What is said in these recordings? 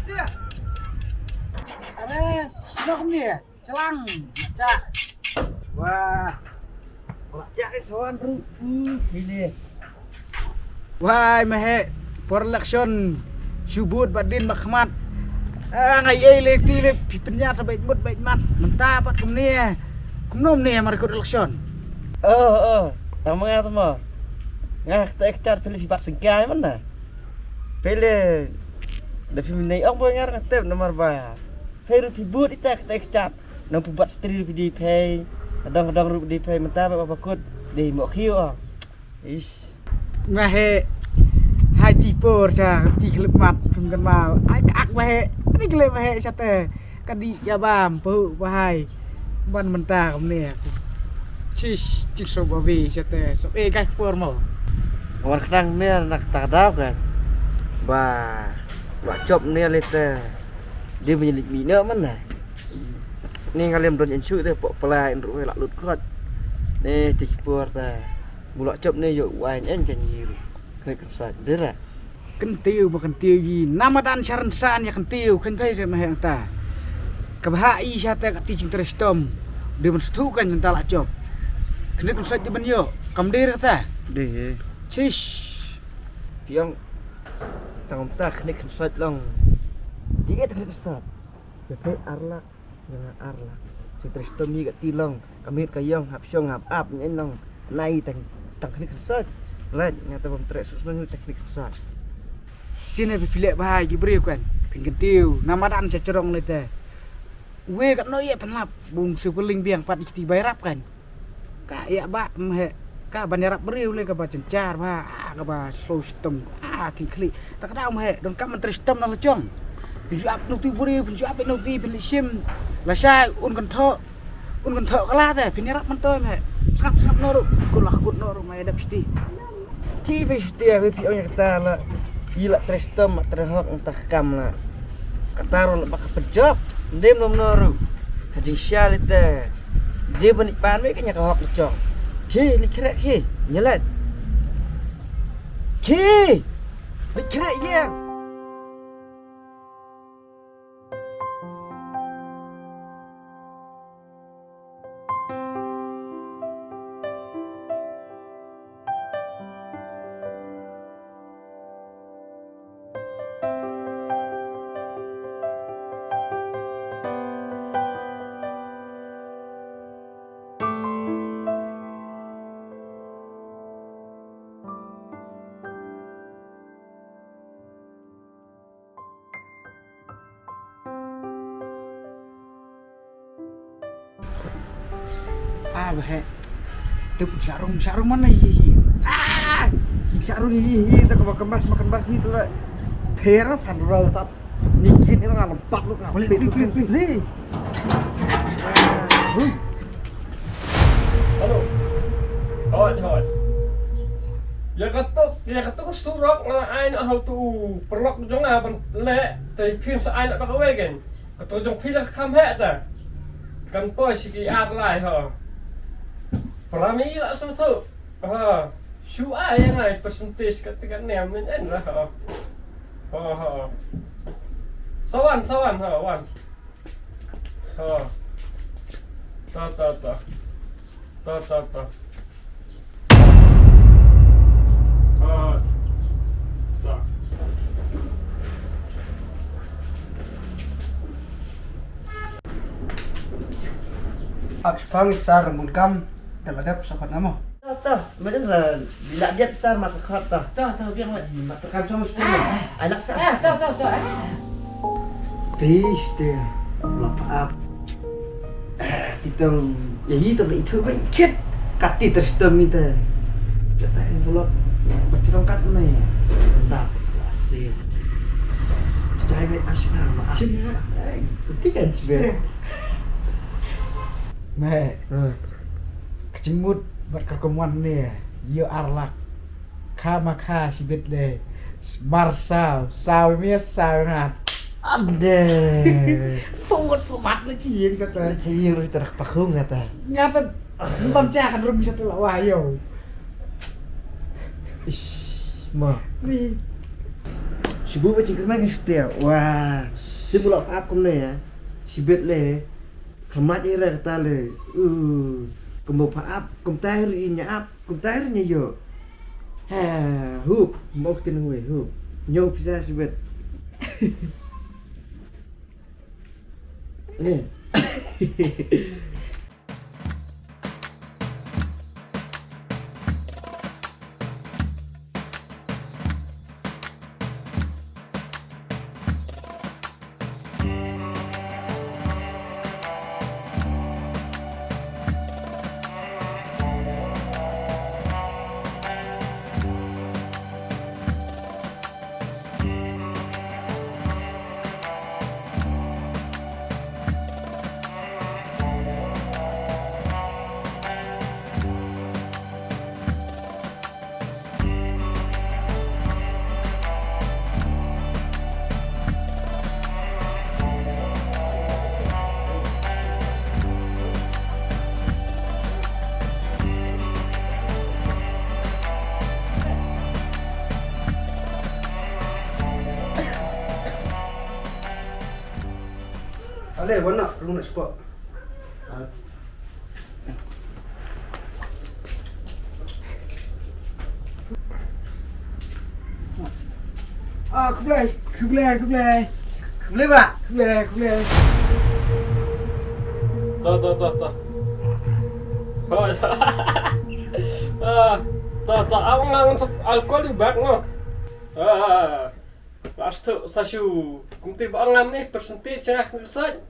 Dia. Sino ni? Celang. Baca. Wah. Baca kan sawan bro. Ini. Wah, mahe production subut badin bakmat. Ngai leti le pipenya sampai mut baik mat. Mentah pat kum ni. Kum nom ni mar production. Tama nga tama. Nga ta pili fi pat singkay man na. Pili da fi minay ang boy nga tep nomor ba. Pero fi but ita ta nang pubat stri di pay. Kadang-kadang ru di pay mentah ba bakut di mo khiu. Ish. Mahe hai tipor cha ti klep mat phim kan mau. Ai ak mahe. Ni klep mahe sate. Kadi ya bam pu bahai. Ban mentah kum ni. Cis cik so babi sate. So kai formal. War kadang ni nak tak daw kan. Ba cop ni lete. Dia menyelit mina mana. Ni ngalem don insu tu pok pelai ru lak lut kot. Ni tikpor ta. Bulak cop ni yo wain en kan yiru. Kena kesat dera. Kentiu bukan tiu yi. Nama dan saran ya kentiu kan kai se mahang ta. Kabahai sate kat ticing terestom. Dia menstukan tentang lak cop. Kena kesat di ban yo. Kam dir ta. Deh. Cis. Piang tangom ta kena kesat long. Tiga kena kesat. Jadi arla dengan arla. Si terestom ni kat tilong. Amit kayong hap syong hap ap ni long. Nai tang kena kesat. Lad ngata bom tres susnang teknik kesat. Sini pilih bahai gibri kan. Pingin tiu. Nama dan secerong ni te. We kat no ye penlap. Bung sukuling biang pat isti bayrap kan. Ka ya ba mhe. Ka banjarap beriu le ka ba cencar ba. Ka ba slow system. King klik. Tak ada mhe. Don ka menteri system nang lecong. Pinju ap nu ti beriu, pinju ap nu ti pilih sim. La sai un kan tho. Un kan tho kala te. Pinjarap man toy mhe. Snap noru. Kulah kut noru mai dap sti. Ci be stia be piang yang kata la. Gila trestom terhok entah kam la. Kataro la bak pejap. Dem nom noru. Haji syal ite. Dia benik pan we kanya ka hok lecong. Ki ni krek ki. Nyelat. Ki. Ni krek ye. Bahaya. Tu sarung mana hi. Sarung hi tak kemas makan basi tu lah. Terap hadrol tak nikit itu kan lempat lu kan. Boleh. Halo. Hoi. Ya kata surak na ai nak hau tu perlok jong ban le tai phim sa ai nak bak we kan. Kata jong phi la kham he ta. Kan poi siki ar lai ho. Perami lah semua tu. Shu ai yang ai percentage kat tekan nem ni en lah. Sawan wan. Ta. Ta. Abs pangis sar mungkam daladap sakot namo. Ta, macam la bila dia besar masa khat ta. Tahu biang mat. Matakam sama sepuluh. Ai laksa. Tahu. Please dia. Lapa up. Titong ya itu itu baik kit. Kati terstem itu. Kata envelope bercerong kat ni. Entah asih. Cai bet asyik macam ni kan sebenarnya. Meh. Kecimut berkerkemuan ni. Yo arlak. Kha sibit le. Marsal, sawimia sangat. Ade. Fumat le ciin kata. Ciin ru terak pakhung kata. Nyata membacakan rum satu lawayo. Ish, ma. Ni Sibuk macam kemarin sudah. Wah, si bulak aku ni ya. Sibet le. Kemat ira kata le. Kembang paap, kembang nya ap, kembang nya yo. Ha, hup, mau tin gue, hup. Nyo bisa sibet. Ni. Ale, mana lu nak spot? Aku boleh. Boleh pak? Boleh. Tuh. Oh, aku ngangon alkohol di bag mo. Pastu sasu, kumti ba ngam ni percentage na kusay.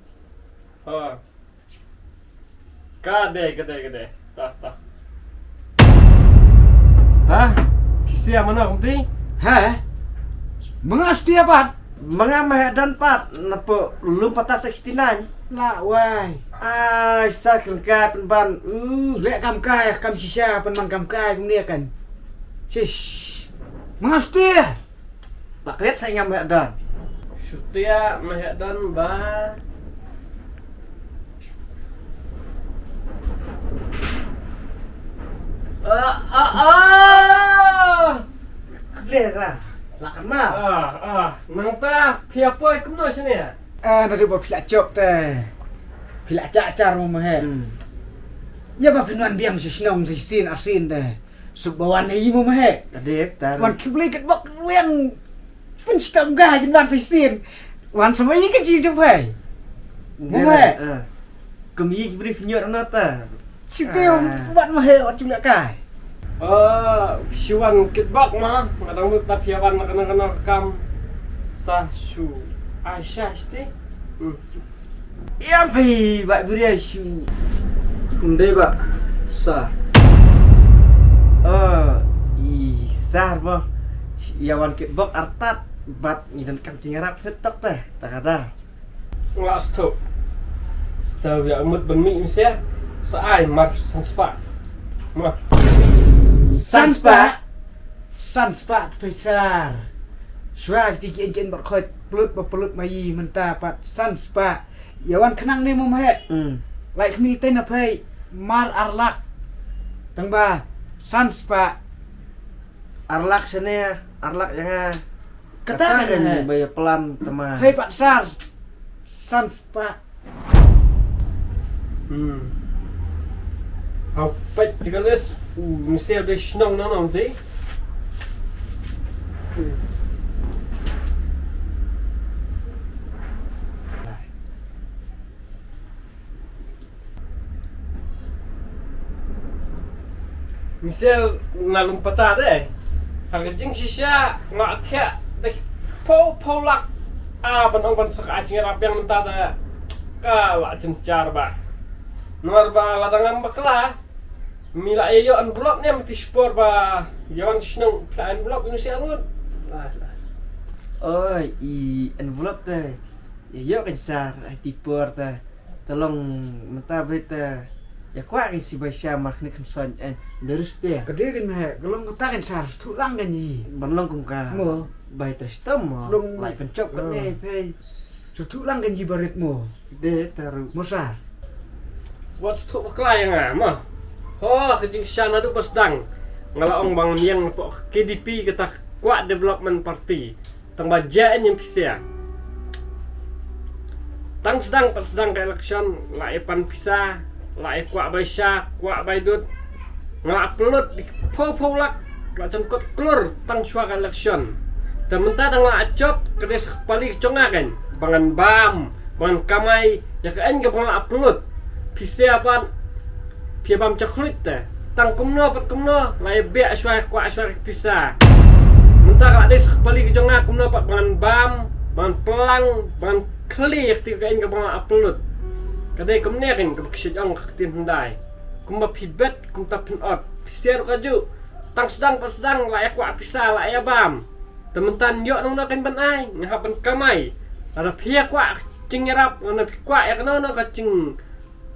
Gede. Ta. Kisi mana kumti? Ha? Mengas dia pat. Mengamah dan pat, napa lu patah 69. Lah wai. Ai, sakil ka penban. Lek kam kai, kam sisa penman kam kai kumnia kan. Sis. Mengas dia. Tak lihat saya ngamah dan. Sutia mahdan ba. Boleh sah. Lah kenal. Nang ta piapoi kumno sini ya. Nadi ba pilak cop teh. Pilak cacar mo he. Ya ba pinuan biang si sinong si sin asin teh. Subawan hi mo he. Tadi tar. Wan kibli ket bak yang pun sitam ga jin si sin. Wan sama i ke ji jop he. Mo he. Kemi beri penyot nata. Sitiu buat mo he ot julak kai. Siwan kitbak mah ngadang ta piawan kana kam sa shu Aisyah sti. Ya pi, bak beri asu. Kunde ba sa. Isar mo. Yawan kitbak artat bat ngidan kam cingarap hetok teh. Tak ada. Ngas tu. Tahu ya umut benmi insia saai mar sanspa. Mah. Sanspa besar. Swag tikin berkhot pelut mai menta pat sanspa. Yawan kenang ni mo he. Like militen apa mar arlak. Tangba sanspa Arlak sana, arlak yang katakan bayar pelan teman. Hei Pak Sar. Sanspa. Apa tiga les mesti ada senang nanti. Misal nalung pata deh. Hagajing sisya ngatia dek polak. Banong sak acing rap yang mentah deh. Kala cencar ba. Nuar ba ladangan bakla. Mila ayo envelope ni mesti spor ba. Yawan senang envelope ini siarun. Oh, envelope teh. Ya kan sar, tipor teh. Tolong mentah berita. Ya kuat si baca mark ni kan son terus dia. Gede kan he. Gelong katakan Sar tulang kan ji. Benong kung ka. Mo. Bay terus mo. Long Lai pencop kan ni pe. Tulang kan ji barit mo. De taru. Mo Sar. What's tu bakla yang mah. Oh, kejing sana tu pas dang. Ngalaong bang yang KDP kata kuat development party. tang bajaan yang pisia. Tang sedang ke election lai pan pisa, lai kuak bai sya, kuak bai dut. Ngelak pelut di lak macam kot klur tang suara election. Dan mentah tang la acop kedes kepali kecongakan. Bangan bam, bangan kamai, ya kaen ke bangan pelut. Pisia pan pia bam caklut teh. Tang kumno pat kumno lai biak suara kuak suara pisa. Mentah kalau ada sekali kejonga kumno pat bangan bam, bangan pelang, bangan kli ketika kain ke bangan upload. Kadai kumne kan ke baksyong ketin hendai. Kumba pibet kum tapin ot. Pisiar kaju. Tang sedang layak kuak pisa layak bam. Tementan yok nong nakin ban ai ngahapan kamai. Ada pihak kuak cing nyerap ngana kuak ya kena kacing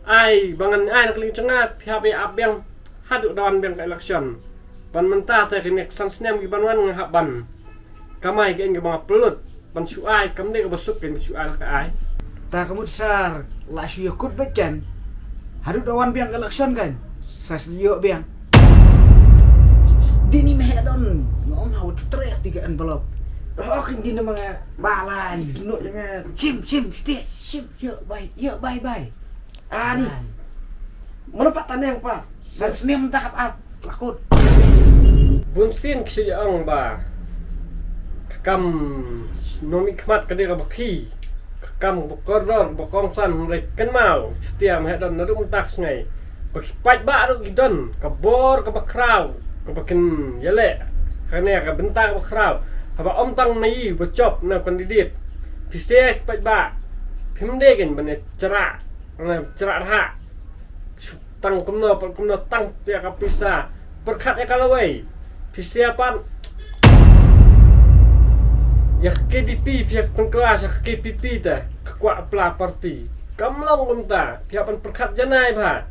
ai bangan ai nak ling cengat pihak be abang haduk dawan bang election. Pan mentah teh kini kesan senam ki banwan ngahap ban. Kamai kain ke bang pelut. Pan suai kamde ke besuk kain suai ke ai. Tak kamu besar, lah sih ikut bet kan. Harus dawan biang election kan. Saya setuju biang. Dini meh don, ngom hau teriak tigaan belum. Oh, kan dina mga Balan. dino jangan. Sim, yuk bye. Ah, ni. Mana Pak Taneng, Pak? San senim tak apa, takut. Bunsin kesiang ba. Kekam nomi kmat kadi rabaki. Kekam bokoror bokongsan mereka mau. Setiap hedon naru mentak sengai. Pakipat baru gidon, kabor kabakraw, kabakin yale. Karena ka bentar kabakraw. Haba om tang mai bocop na kandidat. Pisek pat ba. Pimdegen bane cerak. Na cerak ha. Tang kumno tang dia kapisa. Perkat ya kalawai. Persiapan ya KDP pihak pengkelas ya KPP dah kekuat pela parti kamlong kumta pihak perkat janai bah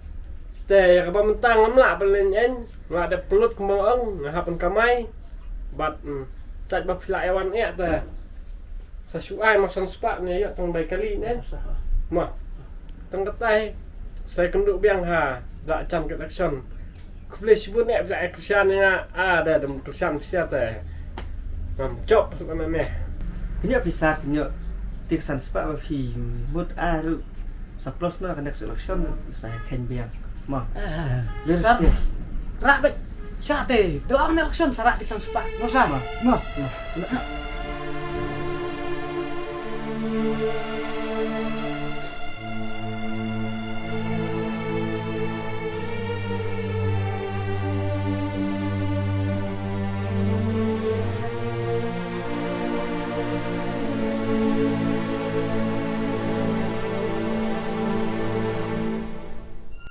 teh ya kaba mentang ngamla pelenyen ngada pelut kembang ngahapan kamai bat cat ba pila ewan ya teh sasuai masan spak ni ya tang baik kali ni mah tang ketai saya kenduk biang ha dak cam ke election boleh sebut ni ada kerjaan yang ada dalam kerjaan siapa teh job mana ni Kenyo bisa kenyo tiksan sepak bafi mut aru saplos na kanak selection saya ken biang. Mah. Besar. Rak bet. Syate, dalam election sarak disang sepak. Mosa. Mah.